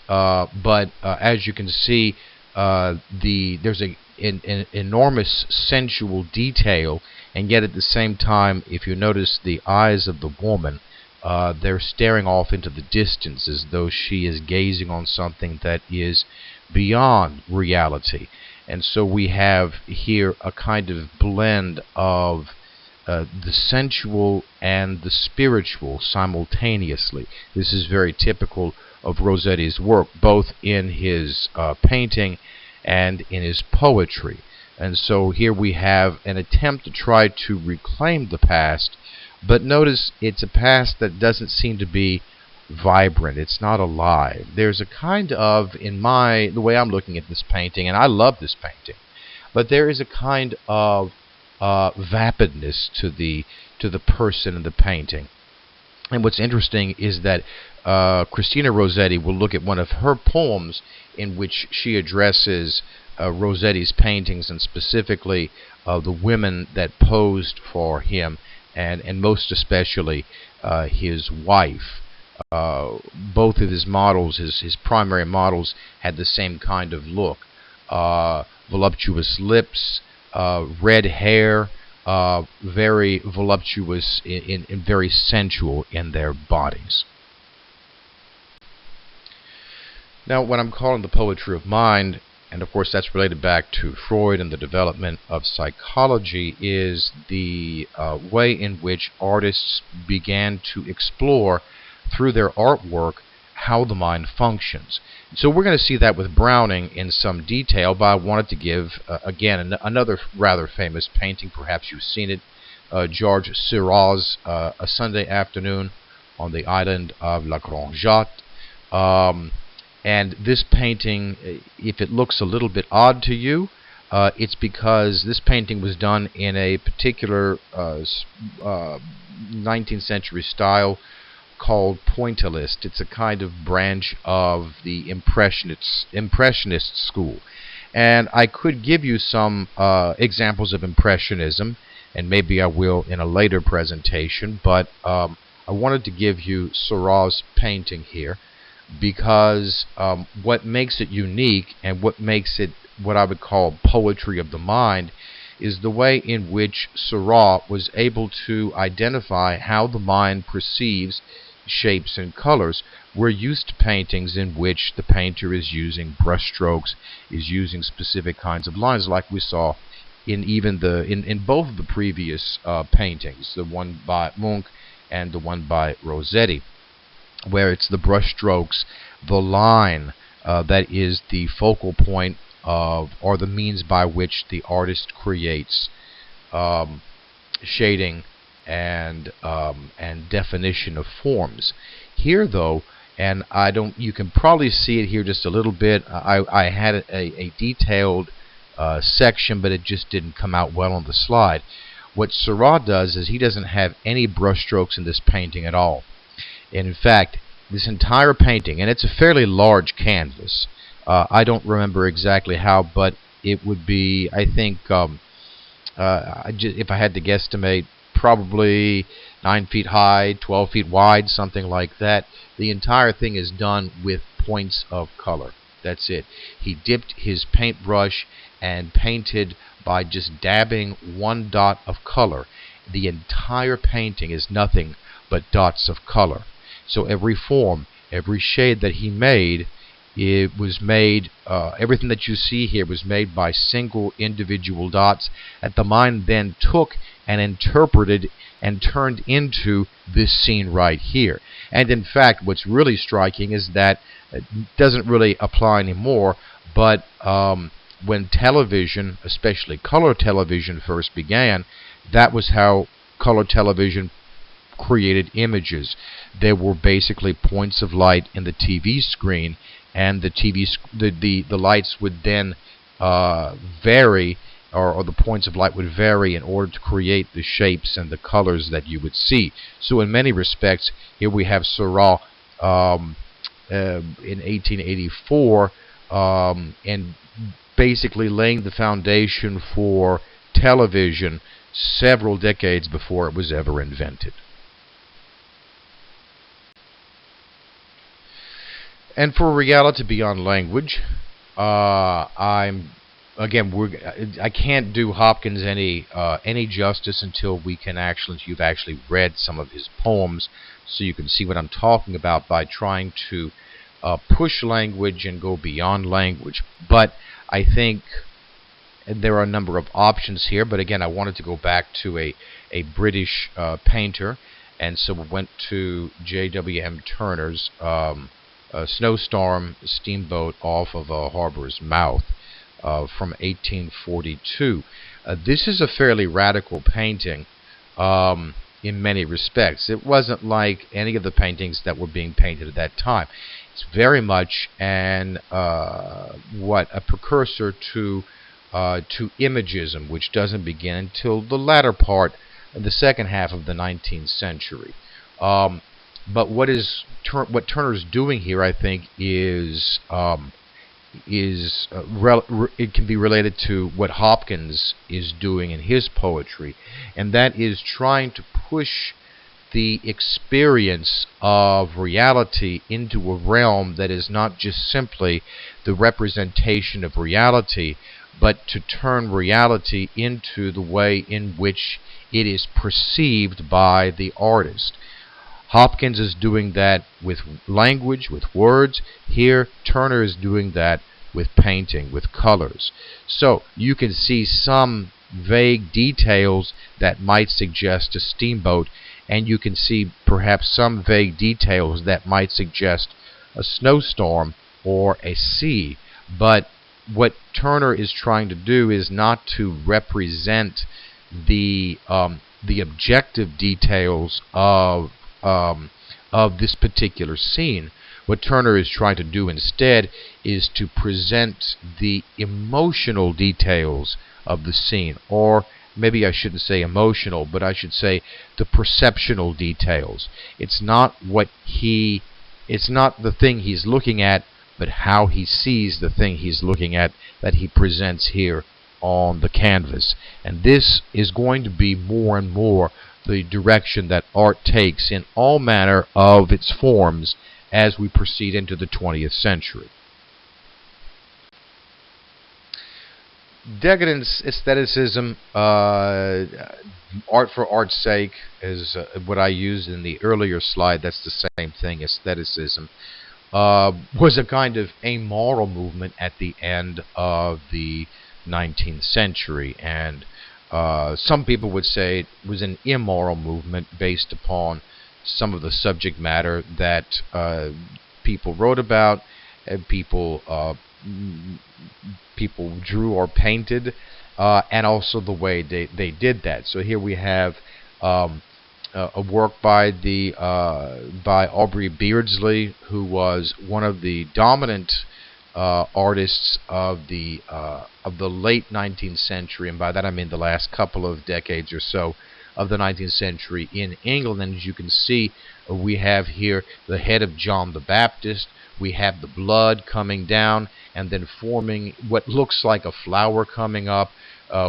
but as you can see, there's an enormous sensual detail, and yet at the same time, if you notice the eyes of the woman, they're staring off into the distance as though she is gazing on something that is beyond reality. And so we have here a kind of blend of the sensual and the spiritual simultaneously. This is very typical of Rossetti's work, both in his painting and in his poetry. And so here we have an attempt to try to reclaim the past, but notice it's a past that doesn't seem to be vibrant. It's not alive. There's a kind of, the way I'm looking at this painting, and I love this painting, but there is a kind of vapidness to the person in the painting. And what's interesting is that Christina Rossetti will look at one of her poems in which she addresses Rossetti's paintings, and specifically the women that posed for him, and most especially his wife. Both of his models, his primary models, had the same kind of look. Voluptuous lips, red hair, very voluptuous and very sensual in their bodies. Now, what I'm calling the poetry of mind, and of course that's related back to Freud and the development of psychology, is the way in which artists began to explore through their artwork how the mind functions. So we're going to see that with Browning in some detail, but I wanted to give, again, another rather famous painting. Perhaps you've seen it, Georges Seurat's A Sunday Afternoon on the Island of La Grande Jatte. And this painting, if it looks a little bit odd to you, it's because this painting was done in a particular 19th century style called pointillist. It's a kind of branch of the Impressionist school. And I could give you some examples of Impressionism, and maybe I will in a later presentation, but I wanted to give you Seurat's painting here, because what makes it unique and what makes it what I would call poetry of the mind is the way in which Seurat was able to identify how the mind perceives shapes and colors. We're used to paintings in which the painter is using brushstrokes, is using specific kinds of lines, like we saw in in both of the previous paintings, the one by Munch and the one by Rossetti, where it's the brushstrokes, the line that is the focal point of, or the means by which the artist creates shading and definition of forms. Here, though, and you can probably see it here just a little bit. I had a detailed section, but it just didn't come out well on the slide. What Seurat does is he doesn't have any brushstrokes in this painting at all. And in fact, this entire painting, and it's a fairly large canvas. I don't remember exactly how, but it would be, I think, if I had to guesstimate, probably 9 feet high, 12 feet wide, something like that. The entire thing is done with points of color. That's it. He dipped his paintbrush and painted by just dabbing one dot of color. The entire painting is nothing but dots of color. So every form, every shade that he made, it was made, everything that you see here was made by single individual dots that the mind then took and interpreted and turned into this scene right here. And in fact, what's really striking is that it doesn't really apply anymore, but when television, especially color television, first began, that was how color television created images. There were basically points of light in the TV screen, and the lights would then vary, or the points of light would vary in order to create the shapes and the colors that you would see. So in many respects, here we have Seurat in 1884 and basically laying the foundation for television several decades before it was ever invented. And for reality beyond language, I'm again I can't do Hopkins any justice until you've actually read some of his poems, so you can see what I'm talking about by trying to push language and go beyond language. But I think there are a number of options here. But again, I wanted to go back to a British painter, and so we went to J.W.M. Turner's Snowstorm Steamboat off of Harbour's Mouth from 1842. This is a fairly radical painting in many respects. It wasn't like any of the paintings that were being painted at that time. It's very much a precursor to imagism, which doesn't begin until the latter part of the second half of the 19th century. But what Turner's doing here, I think, it can be related to what Hopkins is doing in his poetry, and that is trying to push the experience of reality into a realm that is not just simply the representation of reality, but to turn reality into the way in which it is perceived by the artist. Hopkins is doing that with language, with words. Here, Turner is doing that with painting, with colors. So you can see some vague details that might suggest a steamboat, and you can see perhaps some vague details that might suggest a snowstorm or a sea. But what Turner is trying to do is not to represent the objective details of this particular scene. What Turner is trying to do instead is to present the emotional details of the scene, or maybe I shouldn't say emotional, but I should say the perceptional details. It's not the thing he's looking at, but how he sees the thing he's looking at that he presents here on the canvas. And this is going to be more and more the direction that art takes in all manner of its forms as we proceed into the 20th century. Decadence aestheticism, art for art's sake, is what I used in the earlier slide. That's the same thing, aestheticism. Was a kind of amoral movement at the end of the 19th century, and some people would say it was an immoral movement based upon some of the subject matter that people wrote about, and people drew or painted, and also the way they did that. So here we have a work by Aubrey Beardsley, who was one of the dominant artists of the late 19th century, and by that I mean the last couple of decades or so of the 19th century in England. And as you can see, we have here the head of John the Baptist. We have the blood coming down and then forming what looks like a flower coming up.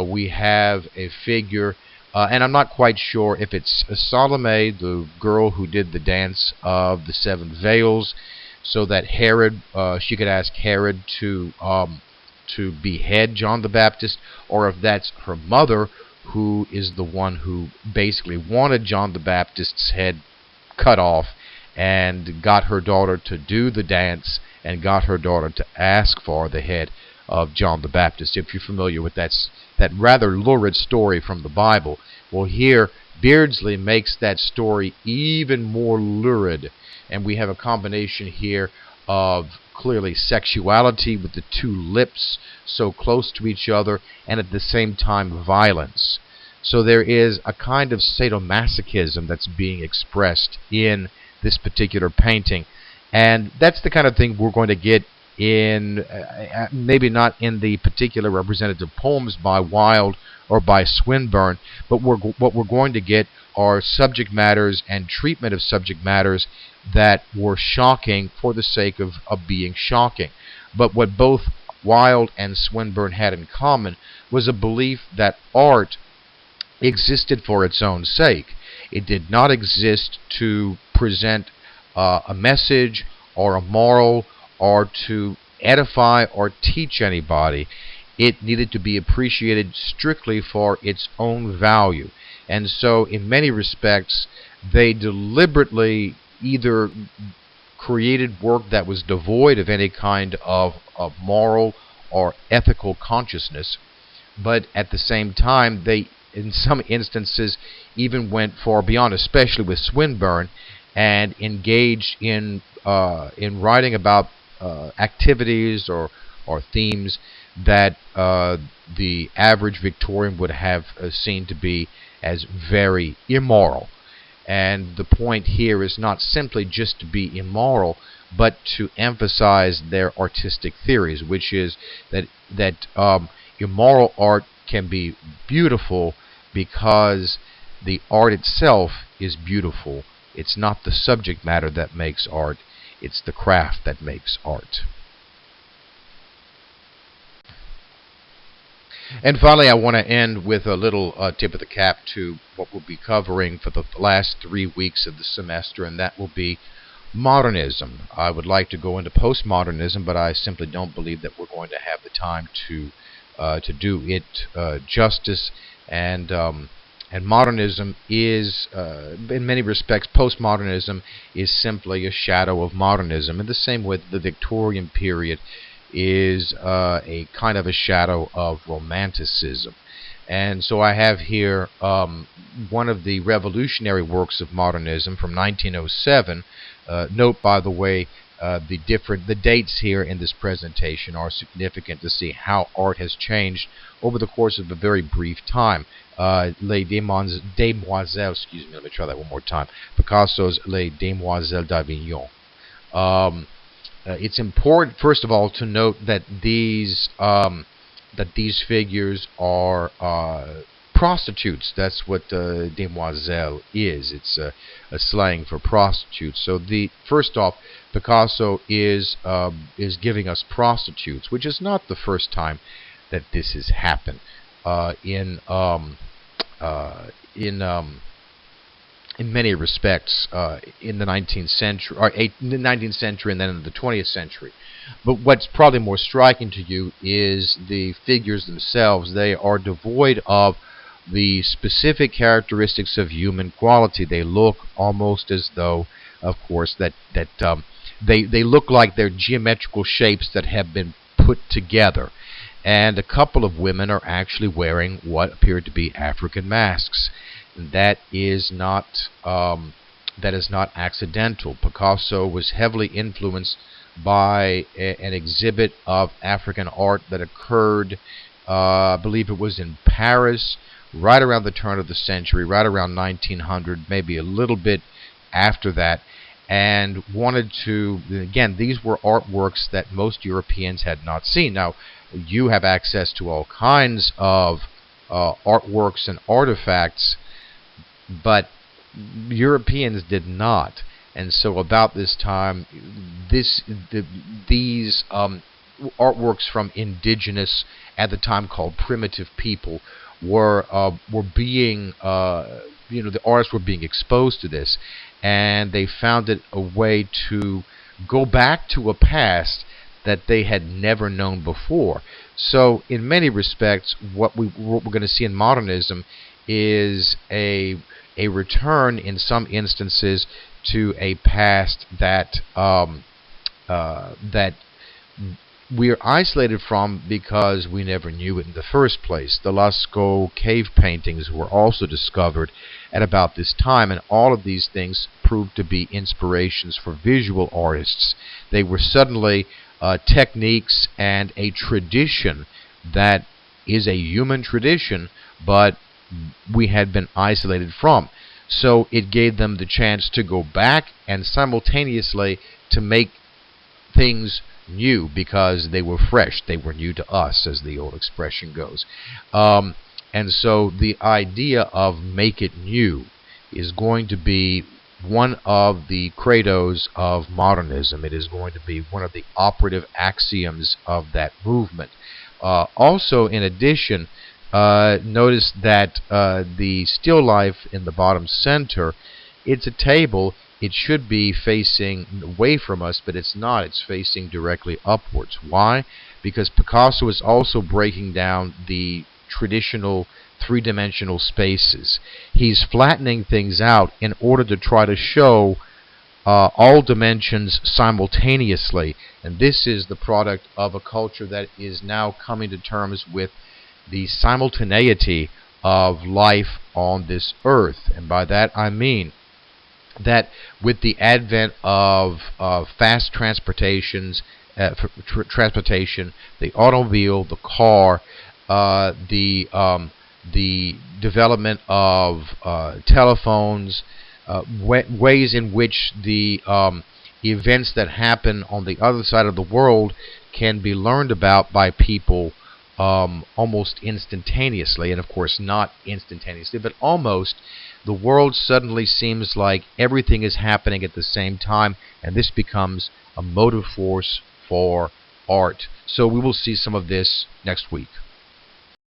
We have a figure, and I'm not quite sure if it's Salome, the girl who did the dance of the seven veils, so that Herod, she could ask Herod to behead John the Baptist, or if that's her mother, who is the one who basically wanted John the Baptist's head cut off and got her daughter to do the dance and got her daughter to ask for the head of John the Baptist. If you're familiar with that rather lurid story from the Bible, well, here Beardsley makes that story even more lurid, and we have a combination here of clearly sexuality with the two lips so close to each other, and at the same time violence. So there is a kind of sadomasochism that's being expressed in this particular painting, and that's the kind of thing we're going to get in, maybe not in the particular representative poems by Wilde or by Swinburne, but what we're going to get are subject matters and treatment of subject matters that were shocking for the sake of being shocking. But what both Wilde and Swinburne had in common was a belief that art existed for its own sake. It did not exist to present a message or a moral or to edify or teach anybody. It needed to be appreciated strictly for its own value. And so, in many respects, they deliberately either created work that was devoid of any kind of moral or ethical consciousness, but at the same time, they, in some instances, even went far beyond, especially with Swinburne, and engaged in writing about activities or themes that the average Victorian would have seen to be as very immoral. And the point here is not simply just to be immoral, but to emphasize their artistic theories, which is that immoral art can be beautiful because the art itself is beautiful. It's not the subject matter that makes art, it's the craft that makes art. And finally, I want to end with a little tip of the cap to what we'll be covering for the last 3 weeks of the semester, and that will be modernism. I would like to go into postmodernism, but I simply don't believe that we're going to have the time to do it justice. And modernism is, in many respects, postmodernism is simply a shadow of modernism, in the same way that the Victorian period is a kind of a shadow of romanticism. And so I have here one of the revolutionary works of modernism from 1907. Note, by the way, the dates here in this presentation are significant to see how art has changed over the course of a very brief time. Les Demoiselles, excuse me, let me try that one more time. Picasso's Les Demoiselles d'Avignon. It's important, first of all, to note that these figures are prostitutes. That's what demoiselle is. It's a slang for prostitutes. So first off, Picasso is giving us prostitutes, which is not the first time that this has happened in many respects in the 19th century, or in the 19th century, and then in the 20th century. But what's probably more striking to you is the figures themselves. They are devoid of the specific characteristics of human quality. They look almost as though, of course, that they look like they're geometrical shapes that have been put together. And a couple of women are actually wearing what appear to be African masks. That is not accidental. Picasso was heavily influenced by an exhibit of African art that occurred, I believe it was in Paris, right around the turn of the century, right around 1900, maybe a little bit after that, and wanted to, again, these were artworks that most Europeans had not seen. Now, you have access to all kinds of artworks and artifacts, but Europeans did not. And so about this time, these artworks from indigenous, at the time called primitive people, were being, the artists were being exposed to this, and they found it a way to go back to a past that they had never known before. So in many respects, what we're going to see in modernism is a return, in some instances, to a past that that we are isolated from because we never knew it in the first place. The Lascaux cave paintings were also discovered at about this time, and all of these things proved to be inspirations for visual artists. They were suddenly techniques and a tradition that is a human tradition, but we had been isolated from. So it gave them the chance to go back and simultaneously to make things new because they were fresh. They were new to us, as the old expression goes. And so the idea of make it new is going to be one of the credos of modernism. It is going to be one of the operative axioms of that movement. Also, in addition, notice that the still life in the bottom center, it's a table, it should be facing away from us, but it's not. It's facing directly upwards. Why? Because Picasso is also breaking down the traditional three-dimensional spaces. He's flattening things out in order to try to show all dimensions simultaneously. And this is the product of a culture that is now coming to terms with the simultaneity of life on this earth. And by that I mean that with the advent of fast transportation, the automobile, the car, the development of telephones, ways in which the events that happen on the other side of the world can be learned about by people almost instantaneously, and of course not instantaneously, but almost. The world suddenly seems like everything is happening at the same time, and this becomes a motive force for art. So we will see some of this next week.